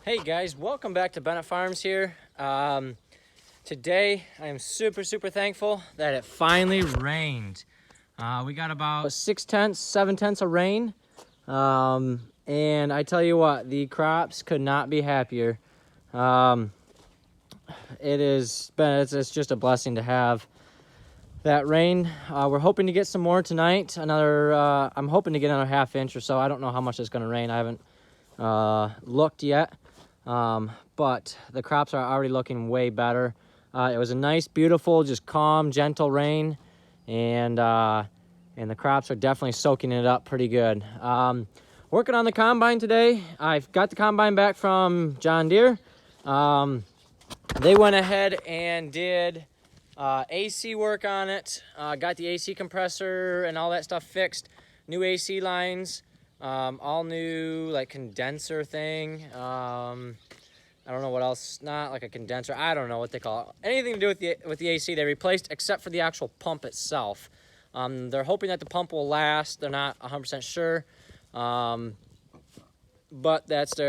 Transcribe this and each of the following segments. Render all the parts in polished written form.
Hey guys, welcome back to Bennett Farms here. Today I am super thankful that it finally rained. We got about 6/10, 7/10 of rain. And I tell you what, the crops could not be happier. It's just a blessing to have that rain. We're hoping to get some more tonight. I'm hoping to get another half inch or so. I don't know how much it's going to rain. I haven't looked yet. But the crops are already looking way better. It was a nice, beautiful, just calm, gentle rain, and the crops are definitely soaking it up pretty good. Working on the combine today. I've got the combine back from John Deere. They went ahead and did AC work on it. Got the AC compressor and all that stuff fixed. New AC lines. All new, like, condenser thing. I don't know what else. Not like a condenser. I don't know what they call it. Anything to do with the AC they replaced, except for the actual pump itself. They're hoping that the pump will last. They're not 100% sure. But that's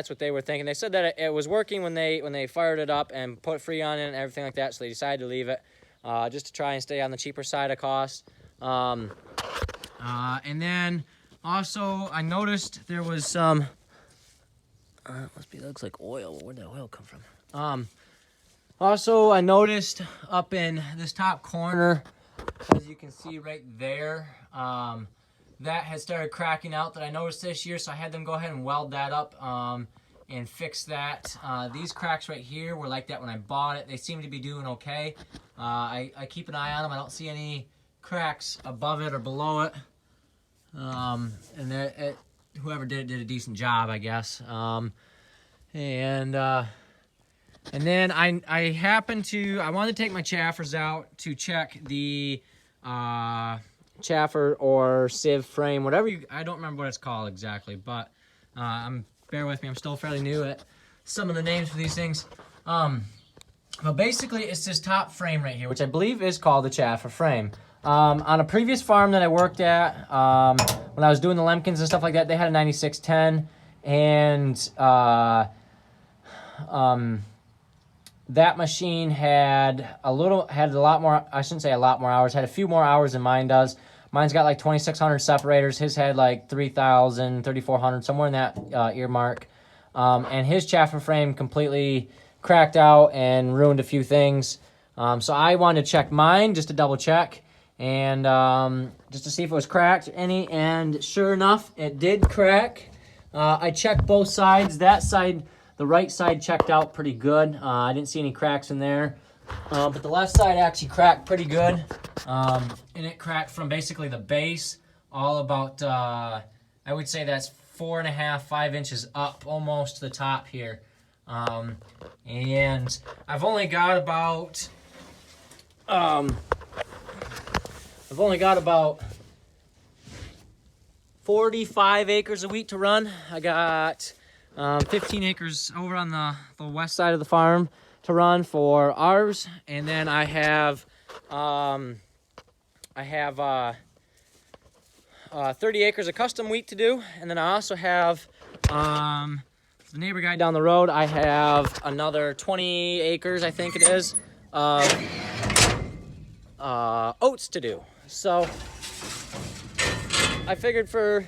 what they were thinking. They said that it was working when they fired it up and put Freon in and everything like that, so they decided to leave it just to try and stay on the cheaper side of cost. And then also I noticed there was some looks like oil. Where'd that oil come from? Also I noticed up in this top corner, as you can see right there, that has started cracking out that I noticed this year, so I had them go ahead and weld that up and fix that. These cracks right here were like that when I bought it. They seem to be doing okay. I keep an eye on them. I don't see any cracks above it or below it. And whoever did a decent job, I guess. And then I wanted to take my chaffers out to check the chaffer or sieve frame, whatever I don't remember what it's called exactly, but bear with me, I'm still fairly new at some of the names for these things. But basically it's this top frame right here, which I believe is called the chaffer frame. On a previous farm that I worked at, when I was doing the Lemkins and stuff like that, they had a 9610, and that machine had a lot more, I shouldn't say a lot more hours, had a few more hours than mine does. Mine's got like 2,600 separators. His had like 3,000, 3,400, somewhere in that earmark. And his chaffer frame completely cracked out and ruined a few things. So I wanted to check mine just to double check and just to see if it was cracked any. And sure enough, it did crack. I checked both sides. That side, the right side, checked out pretty good. I didn't see any cracks in there. But the left side actually cracked pretty good. And it cracked from basically the base all about, I would say that's 4.5, 5 inches up almost to the top here. And I've only got about 45 acres of wheat to run. I got 15 acres over on the west side of the farm to run for ours, and then I have 30 acres of custom wheat to do, and then I also have the neighbor guy down the road. I have another 20 acres, I think it is, of oats to do. So I figured for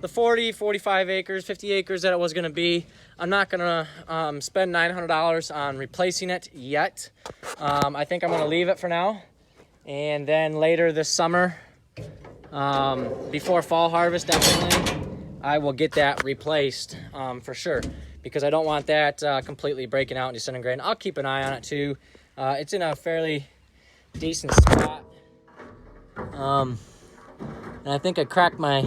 the 40, 45 acres, 50 acres that it was going to be, I'm not going to spend $900 on replacing it yet. I think I'm going to leave it for now. And then later this summer, before fall harvest, definitely, I will get that replaced for sure. Because I don't want that completely breaking out and disintegrating. I'll keep an eye on it too. It's in a fairly decent spot. And I think I cracked my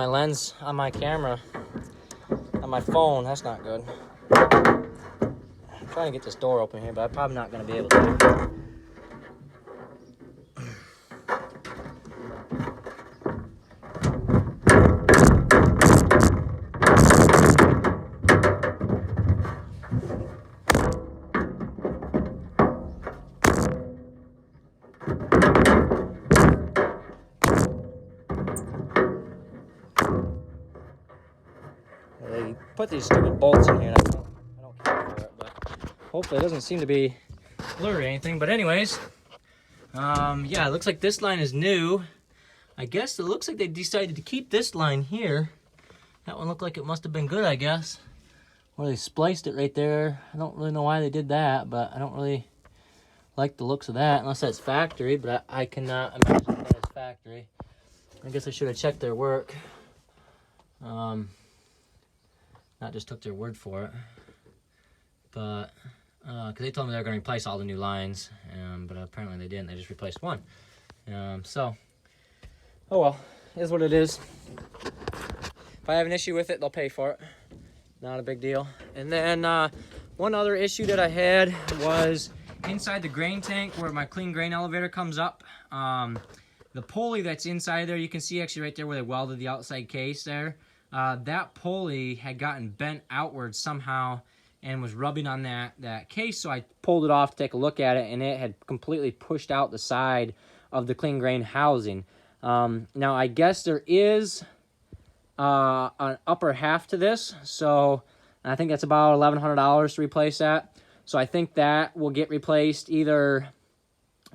lens on my camera. On my phone, that's not good. I'm trying to get this door open here, but I'm probably not going to be able to. put these stupid bolts in here, and I don't care for it, but hopefully it doesn't seem to be blurry or anything. But anyways, yeah, it looks like this line is new. I guess it looks like they decided to keep this line here. That one looked like it must have been good, I guess. Or they spliced it right there. I don't really know why they did that, but I don't really like the looks of that, unless that's factory, but I cannot imagine that is factory. I guess I should have checked their work. Not just took their word for it. But, because they told me they were going to replace all the new lines, but apparently they didn't. They just replaced one. So, oh well, it is what it is. If I have an issue with it, they'll pay for it. Not a big deal. And then one other issue that I had was inside the grain tank where my clean grain elevator comes up. The pulley that's inside there, you can see actually right there where they welded the outside case there. That pulley had gotten bent outward somehow and was rubbing on that case, so I pulled it off to take a look at it, and it had completely pushed out the side of the clean grain housing. Now, I guess there is an upper half to this, so I think that's about $1,100 to replace that. So I think that will get replaced either,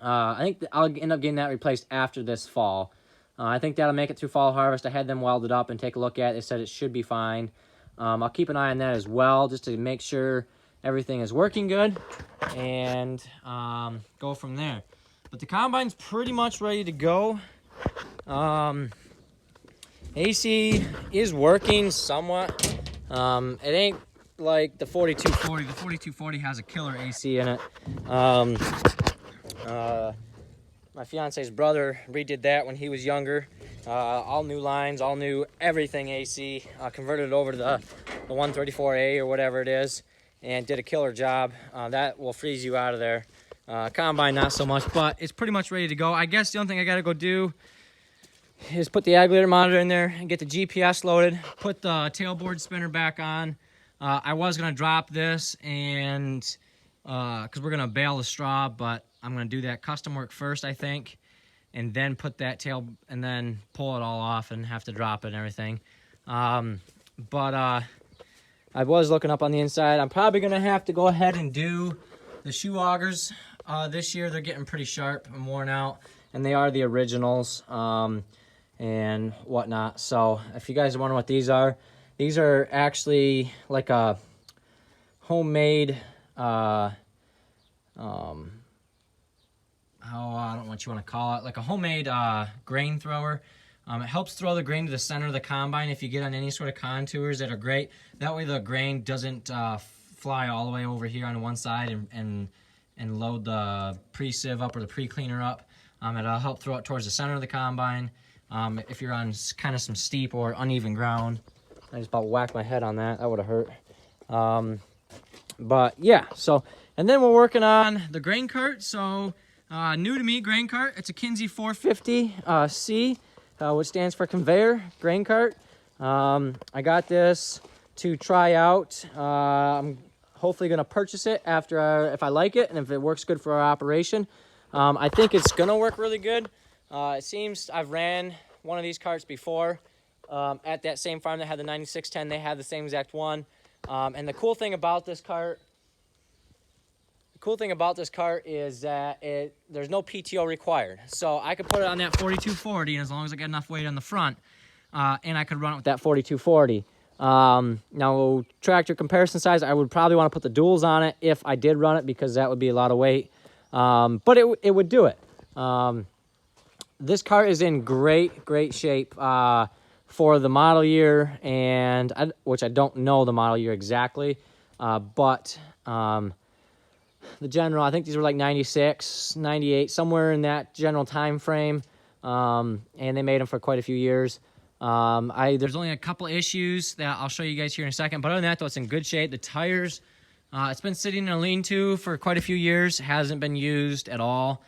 I think I'll end up getting that replaced after this fall. I think that'll make it through fall harvest. I had them welded up and take a look at it. They said it should be fine. I'll keep an eye on that as well, just to make sure everything is working good, and go from there. But the combine's pretty much ready to go. AC is working somewhat. It ain't like the 4240. The 4240 has a killer AC in it. My fiance's brother redid that when he was younger. All new lines, all new everything AC. Converted it over to the 134A or whatever it is, and did a killer job. That will freeze you out of there. Combine not so much, but it's pretty much ready to go. I guess the only thing I gotta go do is put the agglerator monitor in there and get the GPS loaded, put the tailboard spinner back on. I was going to drop this and because we're going to bale the straw, but I'm going to do that custom work first, I think, and then put that tail and then pull it all off and have to drop it and everything. But I was looking up on the inside. I'm probably going to have to go ahead and do the shoe augers this year. They're getting pretty sharp and worn out, and they are the originals. And whatnot. So if you guys are wondering what these are actually like a homemade I don't know what you want to call it, like a homemade grain thrower. It helps throw the grain to the center of the combine if you get on any sort of contours that are great. That way the grain doesn't fly all the way over here on one side and load the pre-sieve up or the pre-cleaner up. It'll help throw it towards the center of the combine. If you're on kind of some steep or uneven ground. I just about whacked my head on that. That would have hurt. But yeah, so, and then we're working on the grain cart. So, new to me grain cart. It's a Kinsey 450 C, which stands for conveyor grain cart. I got this to try out. I'm hopefully going to purchase it after, if I like it and if it works good for our operation. I think it's going to work really good. It seems I've ran one of these carts before at that same farm that had the 9610. They had the same exact one. And the cool thing about this cart is that there's no PTO required. So I could put it on that 4240, and as long as I get enough weight on the front, and I could run it with that 4240. Now, tractor comparison size, I would probably want to put the duals on it if I did run it, because that would be a lot of weight. But it would do it. This cart is in great shape for the model year, and which I don't know the model year exactly, but the general, I think these were like 96, 98, somewhere in that general time frame, and they made them for quite a few years. There's only a couple issues that I'll show you guys here in a second, but other than that, though, it's in good shape. The tires, it's been sitting in a lean-to for quite a few years, hasn't been used at all.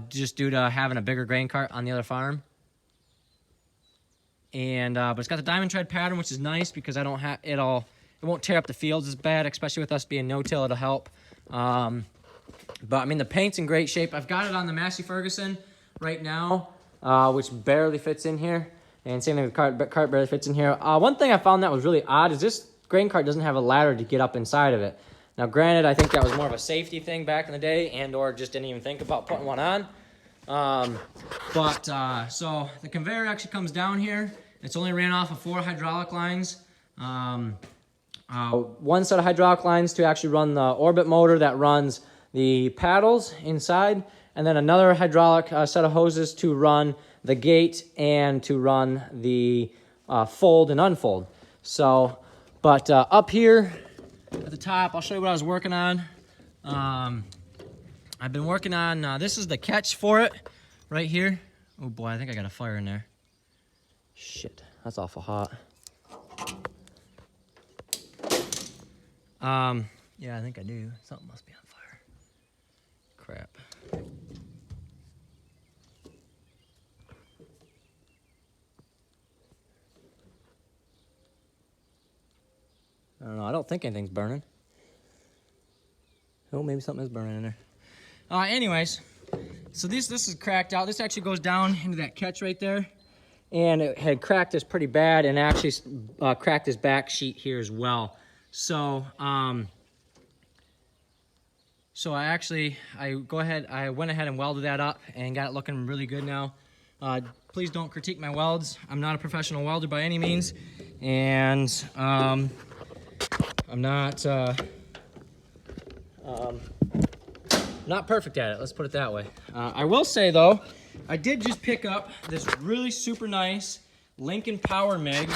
Just due to having a bigger grain cart on the other farm. And but it's got the diamond tread pattern, which is nice because I don't have it won't tear up the fields as bad, especially with us being no-till. It'll help. But I mean, the paint's in great shape. I've got it on the Massey Ferguson right now, which barely fits in here, and same thing with the cart barely fits in here. One thing I found that was really odd is this grain cart doesn't have a ladder to get up inside of it. Now, granted, I think that was more of a safety thing back in the day, and or just didn't even think about putting one on. So the conveyor actually comes down here. It's only ran off of 4 hydraulic lines. One set of hydraulic lines to actually run the orbit motor that runs the paddles inside, and then another hydraulic set of hoses to run the gate and to run the fold and unfold. So, but up here at the top, I'll show you what I was working on. I've been working on, this is the catch for it right here. Oh boy, I think I got a fire in there. Shit, that's awful hot. Yeah, I think I do. Something must be on fire. Crap. I don't know. I don't think anything's burning. Oh, maybe something is burning in there. Anyways, so this is cracked out. This actually goes down into that catch right there. And it had cracked this pretty bad and actually cracked this back sheet here as well. So, I went ahead and welded that up and got it looking really good now. Please don't critique my welds. I'm not a professional welder by any means. And, I'm not perfect at it, let's put it that way. I will say though, I did just pick up this really super nice Lincoln Power MIG.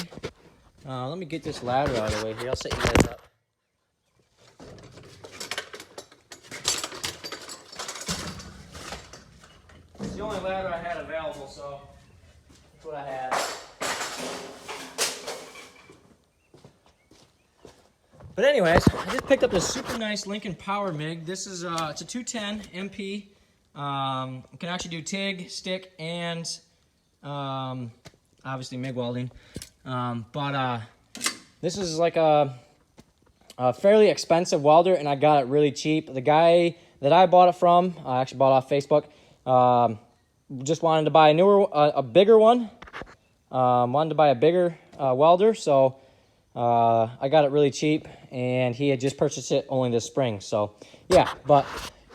Let me get this ladder out of the way here, I'll set you guys up. It's the only ladder I had available, so that's what I had. But anyways, I just picked up this super nice Lincoln Power MIG. This is it's a 210 MP. You can actually do TIG, stick, and obviously MIG welding. This is like a fairly expensive welder, and I got it really cheap. The guy that I bought it from, I actually bought it off Facebook, just wanted to buy a bigger one. Wanted to buy a bigger welder, so I got it really cheap, and he had just purchased it only this spring. So yeah, but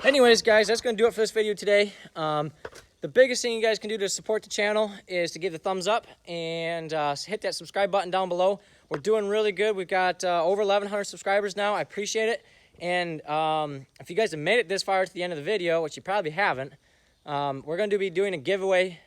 anyways, guys, that's going to do it for this video today. The biggest thing you guys can do to support the channel is to give the thumbs up and hit that subscribe button down below. We're doing really good. We've got over 1,100 subscribers now. I appreciate it. And if you guys have made it this far to the end of the video, which you probably haven't, we're going to be doing a giveaway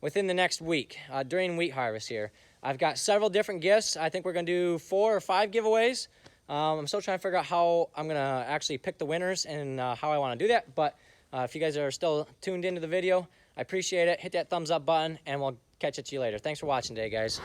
within the next week during wheat harvest here. I've got several different gifts. I think we're going to do 4 or 5 giveaways. I'm still trying to figure out how I'm going to actually pick the winners and how I want to do that. But if you guys are still tuned into the video, I appreciate it. Hit that thumbs up button, and we'll catch it to you later. Thanks for watching today, guys.